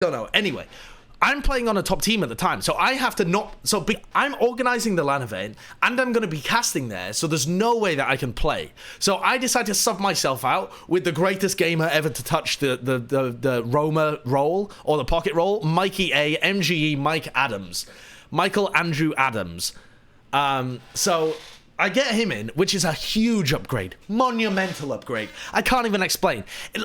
don't know. Anyway, I'm playing on a top team at the time, so I have to not... I'm organizing the LAN event, and I'm going to be casting there, so there's no way that I can play. So I decided to sub myself out with the greatest gamer ever to touch the Roma role, or the pocket role, Mikey A, MGE Mike Adams. Michael Andrew Adams. So I get him in, which is a huge upgrade. Monumental upgrade. I can't even explain.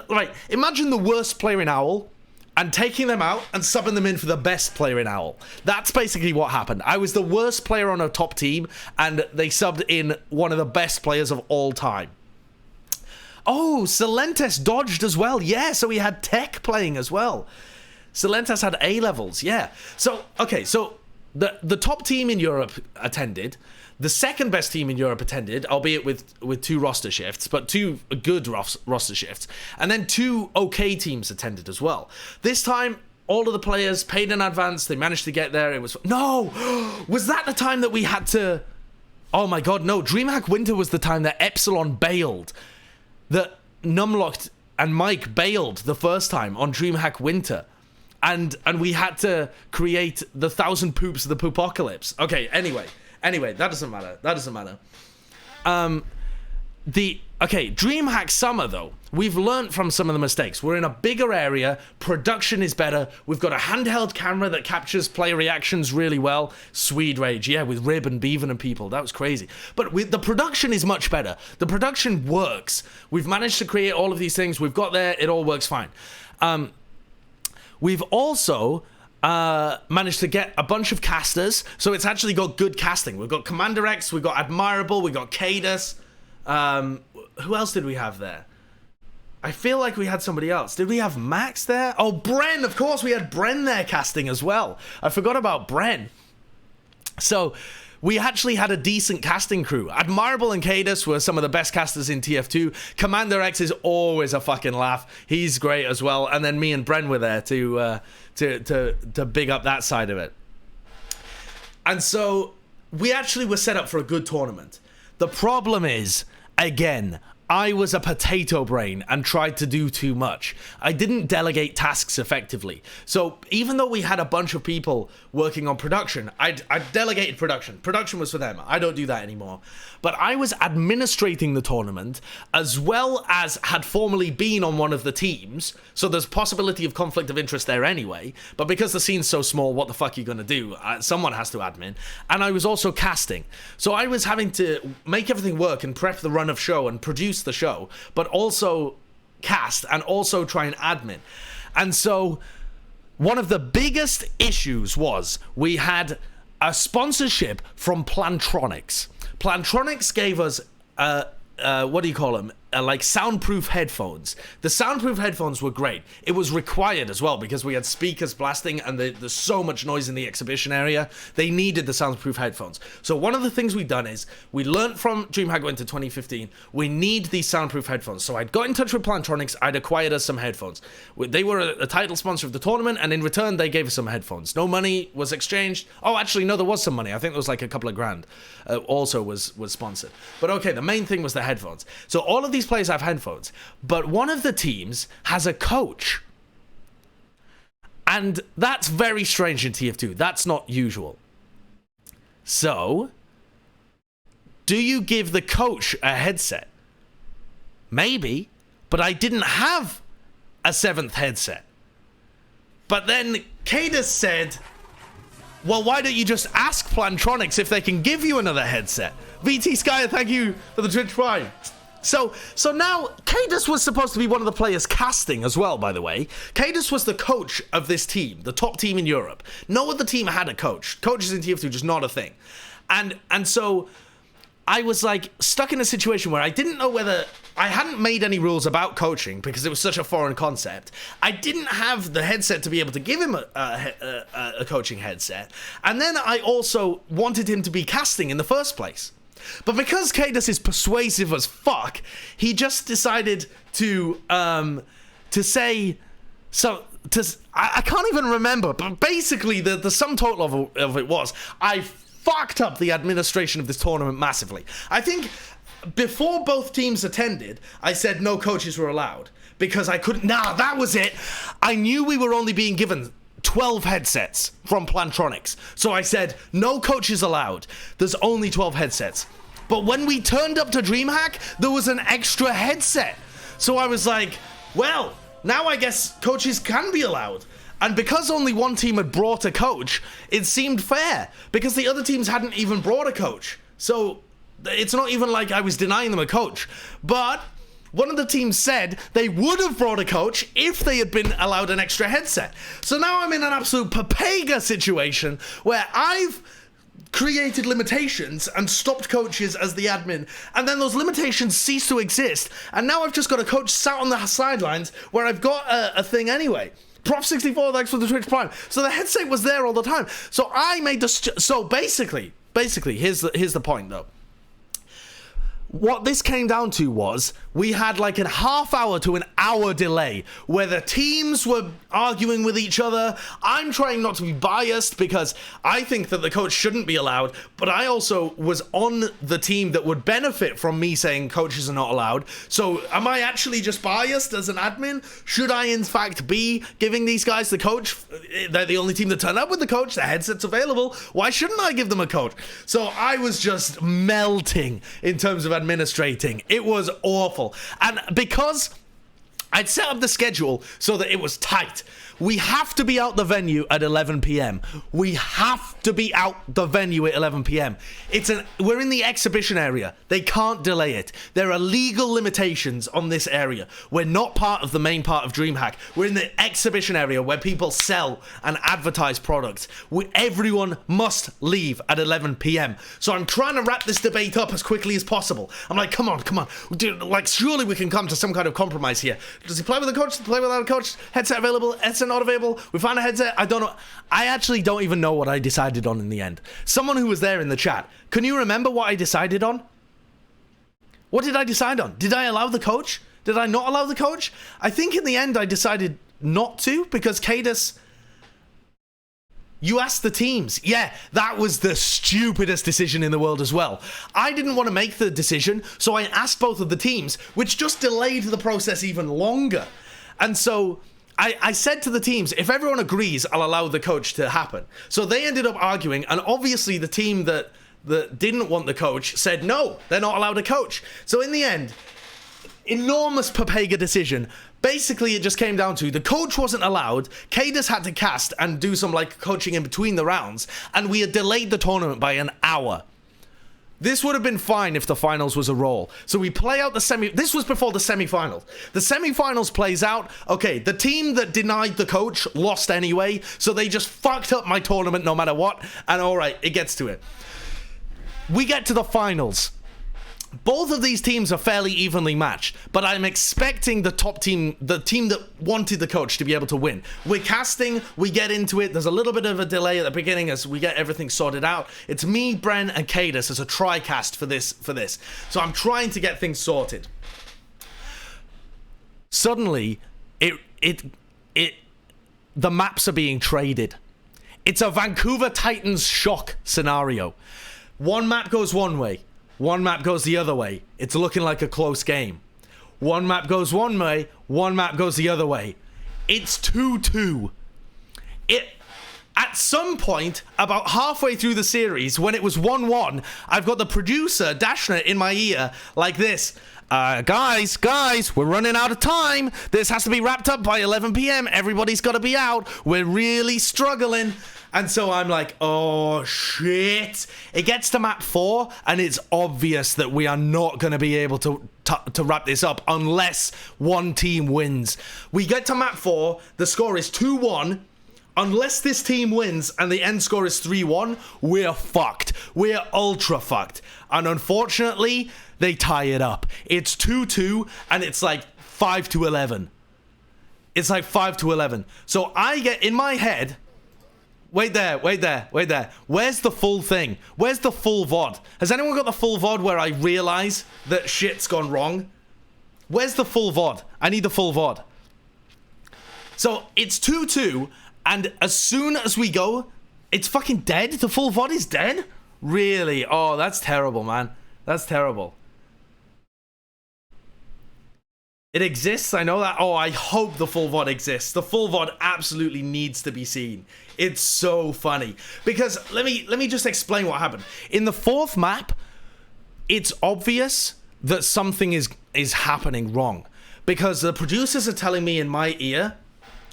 Right, imagine the worst player in OWL, and taking them out and subbing them in for the best player in OWL. That's basically what happened. I was the worst player on a top team, and they subbed in one of the best players of all time. Oh, Silentes dodged as well. Yeah, so he had Tech playing as well. Silentes had A levels, yeah. So, okay, so the top team in Europe attended. The second best team in Europe attended, albeit with 2 roster shifts, but 2 good roster shifts. And then 2 okay teams attended as well. This time, all of the players paid in advance. They managed to get there. It was... No! Was that the time that we had to... Oh my god, no. DreamHack Winter was the time that Epsilon bailed. That Numlocked and Mike bailed the first time on DreamHack Winter. And we had to create the 1,000 poops of the Poopocalypse. Okay, anyway, that doesn't matter. DreamHack Summer, though, we've learned from some of the mistakes. We're in a bigger area, production is better, we've got a handheld camera that captures player reactions really well. Swede Rage, yeah, with Rib and Beaven and people, that was crazy. But the production is much better. The production works. We've managed to create all of these things, we've got there, it all works fine. We've also... managed to get a bunch of casters, so it's actually got good casting. We've got Commander X, we've got Admirable, we've got Cadus. Who else did we have there? I feel like we had somebody else. Did we have Max there? Oh, Bren, of course, we had Bren there casting as well. I forgot about Bren. So we actually had a decent casting crew. Admirable and Cadus were some of the best casters in TF2. Commander X is always a fucking laugh. He's great as well. And then me and Bren were there to big up that side of it. And so we actually were set up for a good tournament. The problem is, again, I was a potato brain and tried to do too much. I didn't delegate tasks effectively. So even though we had a bunch of people working on production, I delegated production. Production was for them. I don't do that anymore. But I was administrating the tournament as well as had formerly been on one of the teams. So there's possibility of conflict of interest there anyway. But because the scene's so small, what the fuck are you going to do? Someone has to admin. And I was also casting. So I was having to make everything work and prep the run of show and produce the show, but also cast and also try and admin. And so one of the biggest issues was we had a sponsorship from Plantronics. Plantronics gave us what do you call them? Like soundproof headphones. The soundproof headphones were great. It was required as well because we had speakers blasting and there's so much noise in the exhibition area. They needed the soundproof headphones. So one of the things we've done is we learned from DreamHack Winter 2015, we need these soundproof headphones. So I'd got in touch with Plantronics, I'd acquired us some headphones. They were a title sponsor of the tournament, and in return they gave us some headphones. No money was exchanged. Oh, actually, no, there was some money. I think it was like a couple of grand. Also was sponsored. But okay, the main thing was the headphones. So all of these players have headphones, but one of the teams has a coach. And that's very strange in TF2. That's not usual. So, do you give the coach a headset? Maybe, but I didn't have a 7th headset. But then Cadus said, well, why don't you just ask Plantronics if they can give you another headset? VT Skyer, thank you for the Twitch Prime. So now, Cadus was supposed to be one of the players casting as well, by the way. Cadus was the coach of this team, the top team in Europe. No other team had a coach. Coaches in TF2 just not a thing. And so I was like stuck in a situation where I didn't know whether... I hadn't made any rules about coaching because it was such a foreign concept. I didn't have the headset to be able to give him a coaching headset. And then I also wanted him to be casting in the first place. But because Cadus is persuasive as fuck, he just decided to say... I can't even remember, but basically the sum total of it was, I fucked up the administration of this tournament massively. I think before both teams attended, I said no coaches were allowed. because I couldn't. Nah, that was it. I knew we were only being given 12 headsets from Plantronics. So I said, no coaches allowed. There's only 12 headsets. But when we turned up to DreamHack, there was an extra headset. So I was like, well, now I guess coaches can be allowed. And because only one team had brought a coach, it seemed fair, because the other teams hadn't even brought a coach. So it's not even like I was denying them a coach. But one of the teams said they would have brought a coach if they had been allowed an extra headset. So now I'm in an absolute Papega situation where I've created limitations and stopped coaches as the admin, and then those limitations cease to exist, and now I've just got a coach sat on the sidelines where I've got a thing anyway. Prof64, thanks for the Twitch Prime. So the headset was there all the time. So I made the... So basically, here's the point, though. What this came down to was we had like a half hour to an hour delay where the teams were arguing with each other. I'm trying not to be biased because I think that the coach shouldn't be allowed, but I also was on the team that would benefit from me saying coaches are not allowed. So am I actually just biased as an admin? Should I in fact be giving these guys the coach? They're the only team that turned up with the coach. The headset's available. Why shouldn't I give them a coach? So I was just melting in terms of administrating. It was awful. And because I'd set up the schedule so that it was tight, we have to be out the venue at 11 p.m. We have to be out the venue at 11 p.m. We're in the exhibition area. They can't delay it. There are legal limitations on this area. We're not part of the main part of DreamHack. We're in the exhibition area where people sell and advertise products. Everyone must leave at 11 p.m. So I'm trying to wrap this debate up as quickly as possible. I'm like, come on. Dude, like, surely we can come to some kind of compromise here. Does he play with a coach? Does he play without a coach? Headset available? Headset not available? We found a headset? I don't know. I actually don't even know what I decided on in the end. Someone who was there in the chat, can you remember what I decided on? What did I decide on? Did I allow the coach? Did I not allow the coach? I think in the end I decided not to, because Cadus... You asked the teams. Yeah, that was the stupidest decision in the world as well. I didn't want to make the decision, so I asked both of the teams, which just delayed the process even longer. And so I said to the teams, if everyone agrees, I'll allow the coach to happen. So they ended up arguing, and obviously the team that didn't want the coach said, no, they're not allowed a coach. So in the end, enormous Papega decision. Basically, it just came down to the coach wasn't allowed, Cadus had to cast and do some like coaching in between the rounds, and we had delayed the tournament by an hour. This would have been fine if the finals was a roll. So we play out the this was before the semi-finals. The semi-finals plays out, okay, the team that denied the coach lost anyway, so they just fucked up my tournament no matter what, and alright, it gets to it. We get to the finals. Both of these teams are fairly evenly matched, but I'm expecting the top team, the team that wanted the coach, to be able to win. We're casting, we get into it, there's a little bit of a delay at the beginning as we get everything sorted out. It's me, Bren, and Cadus as a tri-cast for this. So I'm trying to get things sorted. Suddenly, the maps are being traded. It's a Vancouver Titans shock scenario. One map goes one way. One map goes the other way. It's looking like a close game. One map goes one way, one map goes the other way. It's 2-2. At some point, about halfway through the series, when it was 1-1, I've got the producer, Dashner, in my ear, like this. Guys, we're running out of time. This has to be wrapped up by 11 p.m. Everybody's got to be out. We're really struggling. And so I'm like, oh, shit. It gets to map 4, and it's obvious that we are not going to be able to wrap this up unless one team wins. We get to map 4, the score is 2-1. Unless this team wins and the end score is 3-1, we're fucked. We're ultra fucked. And unfortunately, they tie it up. It's 2-2, and it's like 5-11. It's like 5-11. So I get in my head... Wait there. Where's the full thing? Where's the full VOD? Has anyone got the full VOD where I realize that shit's gone wrong? Where's the full VOD? I need the full VOD. So it's 2-2, and as soon as we go, it's fucking dead? The full VOD is dead? Really? Oh, that's terrible, man. That's terrible. It exists, I know that. Oh, I hope the full VOD exists. The full VOD absolutely needs to be seen. It's so funny. Because let me just explain what happened. In the fourth map, it's obvious that something is happening wrong. Because the producers are telling me in my ear,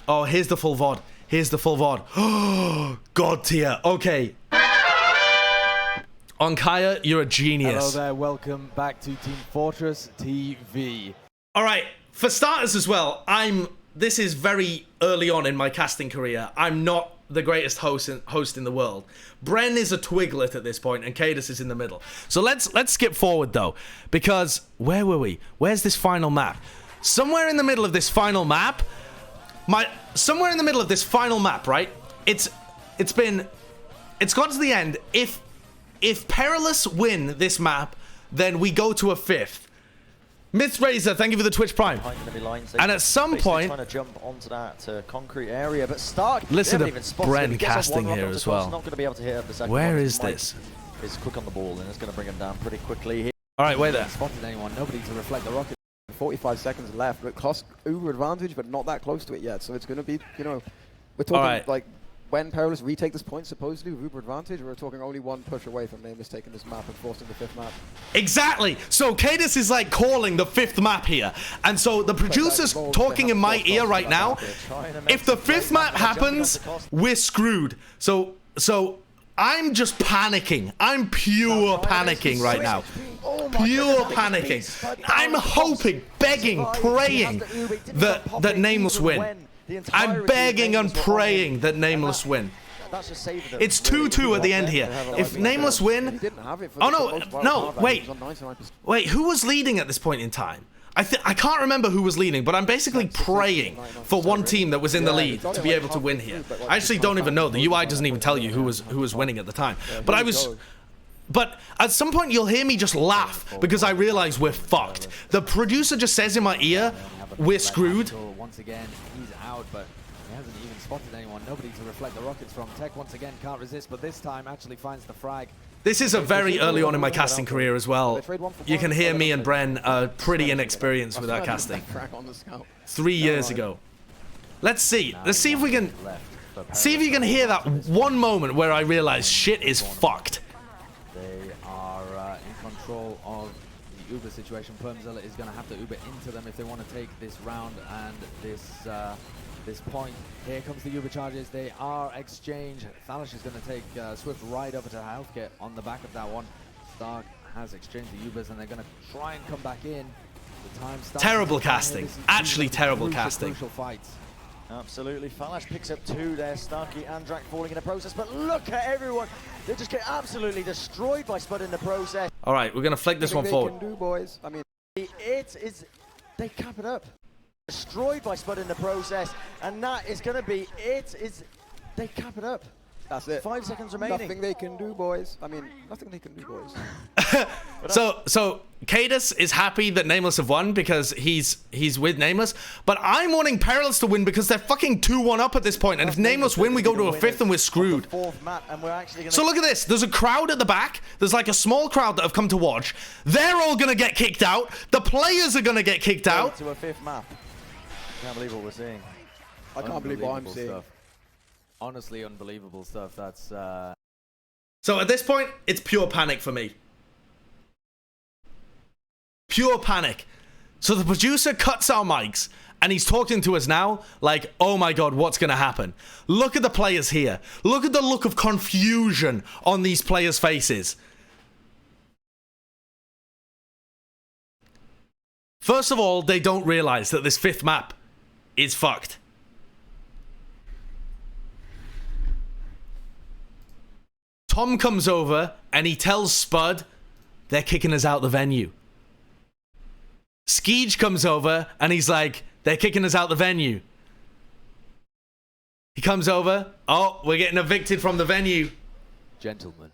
oh, here's the full VOD. Here's the full VOD. Oh, God tier. Okay. Onkaya, you're a genius. Hello there, welcome back to Team Fortress TV. All right, for starters as well, this is very early on in my casting career. I'm not the greatest host in the world. Bren is a twiglet at this point, and Cadus is in the middle. So let's skip forward though, because where were we? Where's this final map? Somewhere in the middle of this final map, right? It's got to the end. If Perilous win this map, then we go to a fifth. Myth Razor, thank you for the Twitch Prime. And at some point, trying to jump onto that concrete area, but Stark. Listen to Bren casting here as well. Not going to be able to hit up the second Where one. is this? It's quick on the ball, and it's going to bring him down pretty quickly here. All right, wait there. Spotted anyone? Nobody to reflect the rocket. 45 seconds left, but cost Uber advantage, but not that close to it yet. So it's going to be, you know, we're talking like when Perilous retake this point, supposedly with Uber advantage, we're talking only one push away from Nameless taking this map and forcing the fifth map. Exactly. So Cadus is like calling the fifth map here, and so the producer's talking in my ear right now. If the fifth map happens, we're screwed. So I'm just panicking. I'm pure panicking right now. Pure panicking. I'm hoping, begging, praying that Nameless win. I'm begging and praying that Nameless win. It's 2-2 at the end here. If Nameless win... Oh, no, wait, who was leading at this point in time? I can't remember who was leading, but I'm basically praying for one team that was in the lead to be able to win here. I actually don't even know. The UI doesn't even tell you who was winning at the time. But at some point you'll hear me just laugh because I realize we're fucked. The producer just says in my ear, we're screwed. Once again, he's out, but he hasn't even spotted anyone. Nobody to reflect the rockets from. Tech once again can't resist, but this time actually finds the frag. This is a very early on in my casting career as well. You can hear me and Bren are pretty inexperienced with our casting. 3 years ago. Let's see. Let's see if we can... See if you can hear that one moment where I realize shit is fucked. They are in control of the Uber situation. Permzilla is going to have to Uber into them if they want to take this round and this point. Here comes the Uber charges. They are exchanged. Thalish is going to take Swift right over to Healthcare on the back of that one. Stark has exchanged the Ubers and they're going to try and come back in. The time starts. Terrible casting. Actually terrible casting. Crucial fights. Absolutely. Falash picks up 2 there. Starkey and Drak falling in the process, but look at everyone. They just get absolutely destroyed by Spud in the process. All right, we're going to flick this one forward. Can do, boys. I mean, they cap it up. Destroyed by Spud in the process, and that is going to be it. They cap it up. That's it. 5 seconds remaining. Nothing they can do, boys. I mean, nothing they can do, boys. So Cadus is happy that Nameless have won because he's with Nameless, but I'm wanting Perilous to win because they're fucking 2-1 up at this point, and if Nameless win, we go to a fifth and we're screwed. So look at this. There's a crowd at the back. There's like a small crowd that have come to watch. They're all gonna get kicked out. The players are gonna get kicked out. To a fifth map. Can't believe what we're seeing. I can't believe what I'm seeing. Honestly, unbelievable stuff. That's So at this point, it's pure panic for me. Pure panic. So the producer cuts our mics and he's talking to us now like, oh my god, what's gonna happen? Look at the players here. Look at the look of confusion on these players' faces. First of all, they don't realize that this fifth map is fucked. Tom comes over and he tells Spud they're kicking us out the venue. Skeege comes over and he's like, they're kicking us out the venue. He comes over, oh, we're getting evicted from the venue. Gentlemen,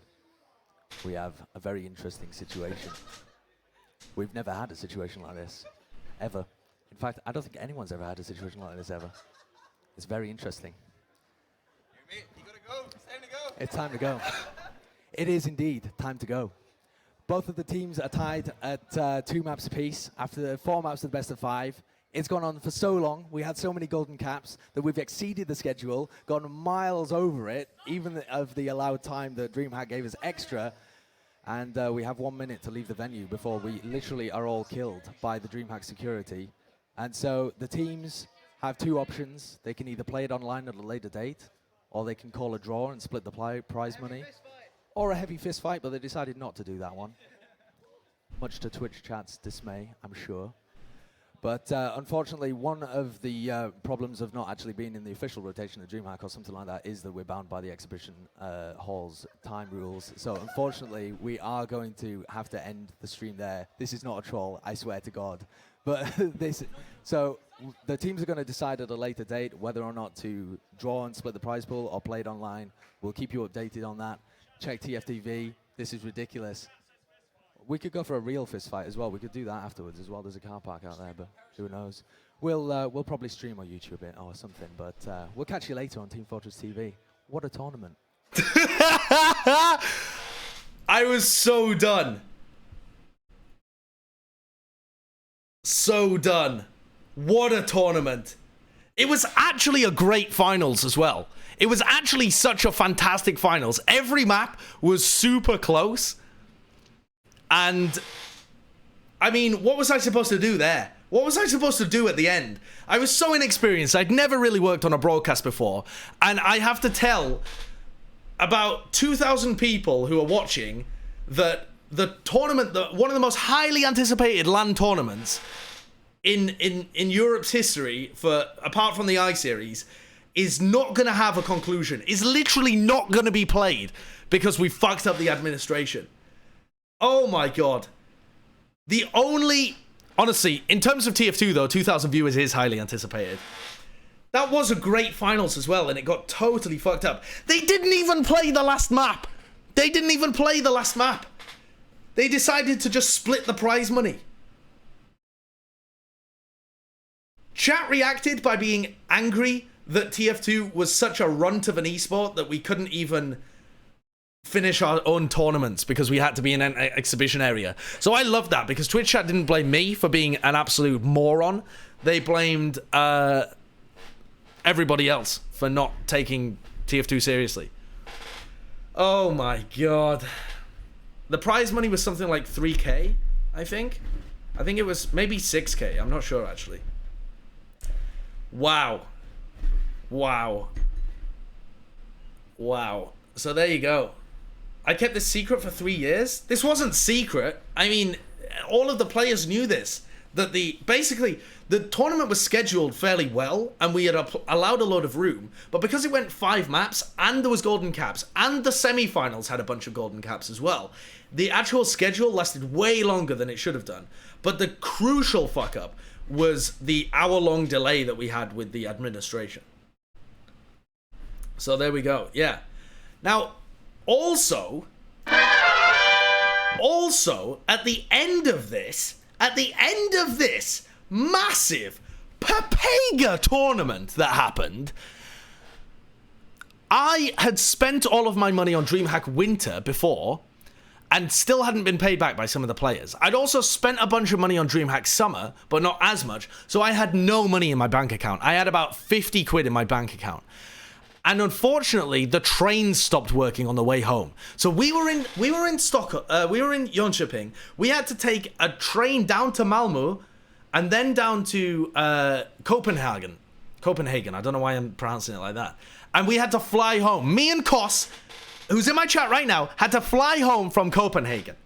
we have a very interesting situation. We've never had a situation like this, ever. In fact, I don't think anyone's ever had a situation like this ever. It's very interesting. You gotta go. It's time to go. It's time to go. It is indeed time to go. Both of the teams are tied at 2 maps apiece after the 4 maps of the best of 5. it's gone on for so long. We had so many golden caps that we've exceeded the schedule, gone miles over it, even of the allowed time that DreamHack gave us extra. And we have 1 minute to leave the venue before we literally are all killed by the DreamHack security. And so the teams have two options. They can either play it online at a later date, or they can call a draw and split the prize money, or a heavy fist fight, but they decided not to do that one. Much to Twitch chat's dismay, I'm sure. But unfortunately, one of the problems of not actually being in the official rotation of DreamHack or something like that is that we're bound by the exhibition hall's time rules. So unfortunately, we are going to have to end the stream there. This is not a troll, I swear to God. But so the teams are going to decide at a later date whether or not to draw and split the prize pool or play it online. We'll keep you updated on that. Check TFTV. This is ridiculous. We could go for a real fist fight as well. We could do that afterwards as well. There's a car park out there, but who knows? We'll probably stream on YouTube it or something, but we'll catch you later on Team Fortress TV. What a tournament. I was so done. So done. What a tournament. It was actually a great finals as well. It was actually such a fantastic finals. Every map was super close. And, I mean, what was I supposed to do there? What was I supposed to do at the end? I was so inexperienced. I'd never really worked on a broadcast before. And I have to tell about 2,000 people who are watching that the tournament, one of the most highly anticipated LAN tournaments in Europe's history, apart from the I-Series, is not going to have a conclusion. Is literally not going to be played because we fucked up the administration. Oh my God. Honestly, in terms of TF2 though, 2,000 viewers is highly anticipated. That was a great finals as well, and it got totally fucked up. They didn't even play the last map. They decided to just split the prize money. Chat reacted by being angry that TF2 was such a runt of an esport that we couldn't even finish our own tournaments because we had to be in an exhibition area. So I love that because Twitch chat didn't blame me for being an absolute moron. They blamed everybody else for not taking TF2 seriously. Oh my God. The prize money was something like 3K, I think. I think it was maybe 6K. I'm not sure actually. Wow. So there you go. I kept this secret for 3 years. This wasn't secret. I mean, all of the players knew this. That basically, the tournament was scheduled fairly well, and we had allowed a load of room. But because it went 5 maps, and there was golden caps, and the semi-finals had a bunch of golden caps as well, the actual schedule lasted way longer than it should have done. But the crucial fuck-up was the hour-long delay that we had with the administration. So there we go. Yeah. Now, also, at the end of this massive Papega tournament that happened, I had spent all of my money on DreamHack Winter before and still hadn't been paid back by some of the players. I'd also spent a bunch of money on DreamHack Summer, but not as much, so I had no money in my bank account. I had about 50 quid in my bank account. And unfortunately, the train stopped working on the way home. So we were in Jönköping. We had to take a train down to Malmö and then down to Copenhagen. I don't know why I'm pronouncing it like that. And we had to fly home. Me and Kos, who's in my chat right now, had to fly home from Copenhagen.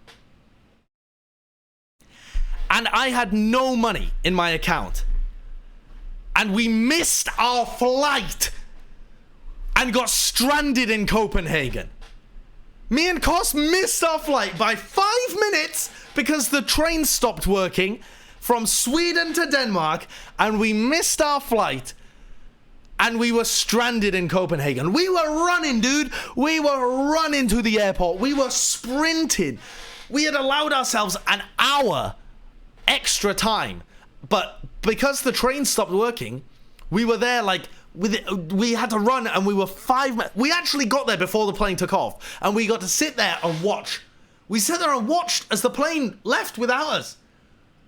And I had no money in my account. And we missed our flight and got stranded in Copenhagen. Me and Kos missed our flight by 5 minutes because the train stopped working from Sweden to Denmark, and we missed our flight, and we were stranded in Copenhagen. We were running, dude. We were running to the airport. We were sprinting. We had allowed ourselves an hour extra time, but because the train stopped working, we were there like, we had to run, and we were 5 minutes. We actually got there before the plane took off, and we got to sit there and watch. We sat there and watched as the plane left without us.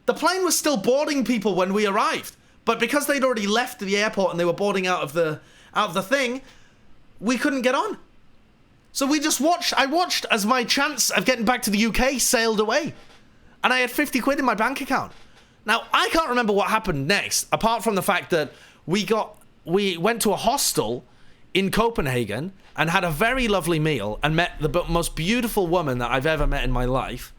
The plane was still boarding people when we arrived, But because they'd already left the airport and they were boarding out of the thing, we couldn't get on. So we just watched. I watched as my chance of getting back to the UK sailed away. And I had 50 quid in my bank account. Now, I can't remember what happened next, apart from the fact that we went to a hostel in Copenhagen and had a very lovely meal and met the most beautiful woman that I've ever met in my life,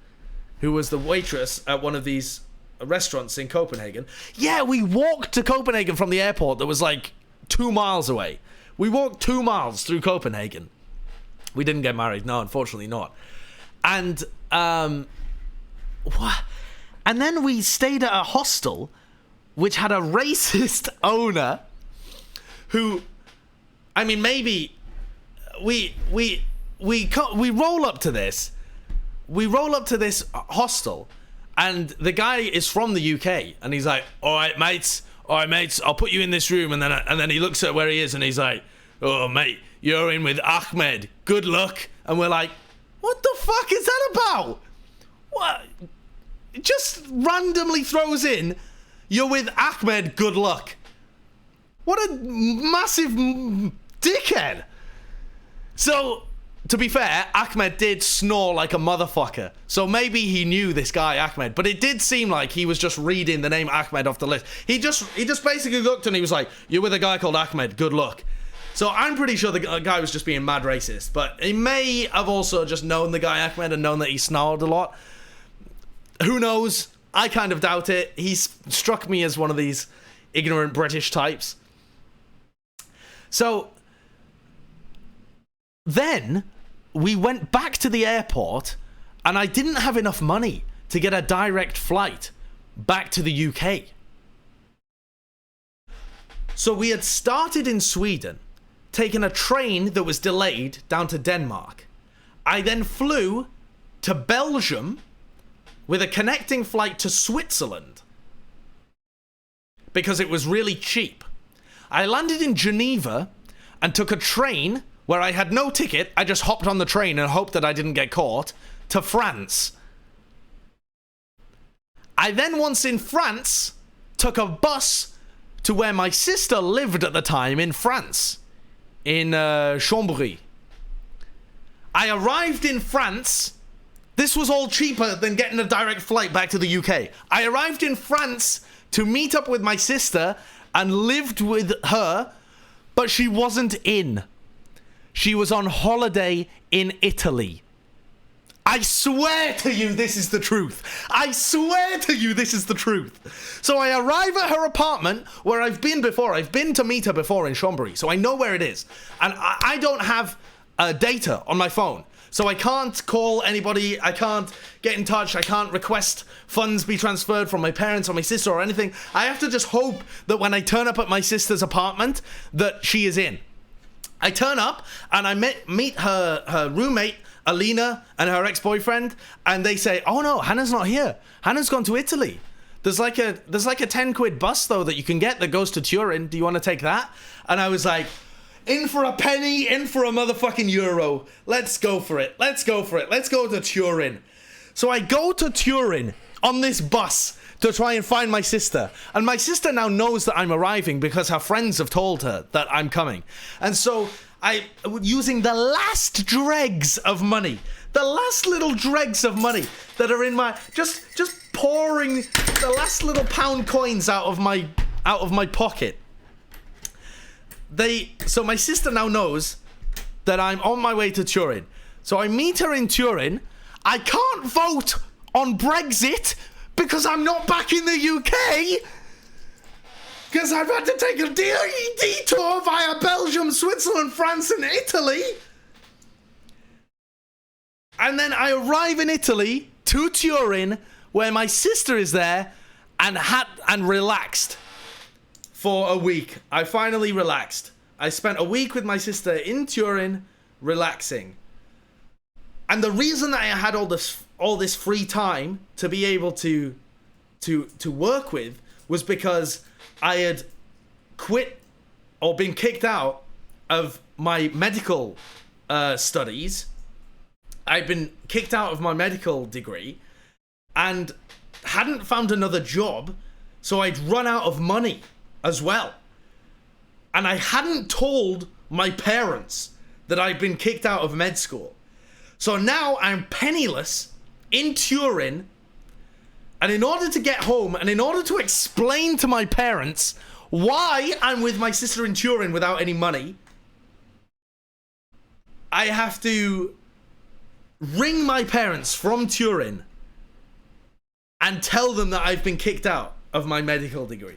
who was the waitress at one of these restaurants in Copenhagen. Yeah, we walked to Copenhagen from the airport that was like 2 miles away. We walked 2 miles through Copenhagen. We didn't get married. No, unfortunately not. And, what? And then we stayed at a hostel which had a racist owner who, I mean, maybe we roll up to this. We roll up to this hostel, and the guy is from the UK, and he's like, all right, mates, I'll put you in this room. And then he looks at where he is, and he's like, oh, mate, you're in with Ahmed. Good luck. And we're like, what the fuck is that about? What? It just randomly throws in, you're with Ahmed, good luck. What a massive dickhead. So, to be fair, Ahmed did snore like a motherfucker. So maybe he knew this guy, Ahmed. But it did seem like he was just reading the name Ahmed off the list. He just basically looked and he was like, you're with a guy called Ahmed, good luck. So I'm pretty sure the guy was just being mad racist. But he may have also just known the guy Ahmed and known that he snarled a lot. Who knows? I kind of doubt it. He's struck me as one of these ignorant British types. So then we went back to the airport, and I didn't have enough money to get a direct flight back to the UK. So we had started in Sweden, taken a train that was delayed down to Denmark. I then flew to Belgium with a connecting flight to Switzerland because it was really cheap. I landed in Geneva and took a train where I had no ticket. I just hopped on the train and hoped that I didn't get caught, to France. I then, once in France, took a bus to where my sister lived at the time in France, in Chambéry. I arrived in France. This was all cheaper than getting a direct flight back to the UK. I arrived in France to meet up with my sister and lived with her, but she wasn't in. She was on holiday in Italy. I swear to you this is the truth. I swear to you this is the truth. So I arrive at her apartment where I've been before. I've been to meet her before in Chambéry, so I know where it is. And I don't have data on my phone. So I can't call anybody, I can't get in touch, I can't request funds be transferred from my parents or my sister or anything. I have to just hope that when I turn up at my sister's apartment, that she is in. I turn up and I meet her roommate, Alina, and her ex-boyfriend, and they say, oh no, Hannah's not here. Hannah's gone to Italy. There's like a 10 quid bus though that you can get that goes to Turin. Do you want to take that? And I was like, in for a penny, in for a motherfucking euro. Let's go for it. Let's go for it. Let's go to Turin. So I go to Turin on this bus to try and find my sister. And my sister now knows that I'm arriving because her friends have told her that I'm coming. And so I, using the last dregs of money, the last little dregs of money that are in my, just pouring the last little pound coins out of my pocket. So my sister now knows that I'm on my way to Turin. So I meet her in Turin. I can't vote on Brexit because I'm not back in the UK. Because I've had to take a detour via Belgium, Switzerland, France, and Italy. And then I arrive in Italy to Turin, where my sister is there, and relaxed. For a week. I finally relaxed. I spent a week with my sister in Turin, relaxing. And the reason that I had all this free time to be able to work with was because I had quit or been kicked out of my medical studies. I'd been kicked out of my medical degree and hadn't found another job, so I'd run out of money as well. And I hadn't told my parents that I'd been kicked out of med school. So now I'm penniless in Turin. And in order to get home, and in order to explain to my parents why I'm with my sister in Turin without any money, I have to ring my parents from Turin and tell them that I've been kicked out of my medical degree.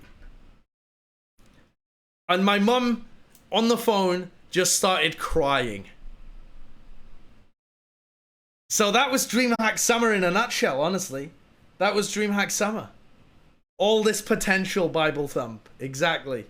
And my mum, on the phone, just started crying. So that was DreamHack Summer in a nutshell, honestly. That was DreamHack Summer. All this potential Bible thump. Exactly.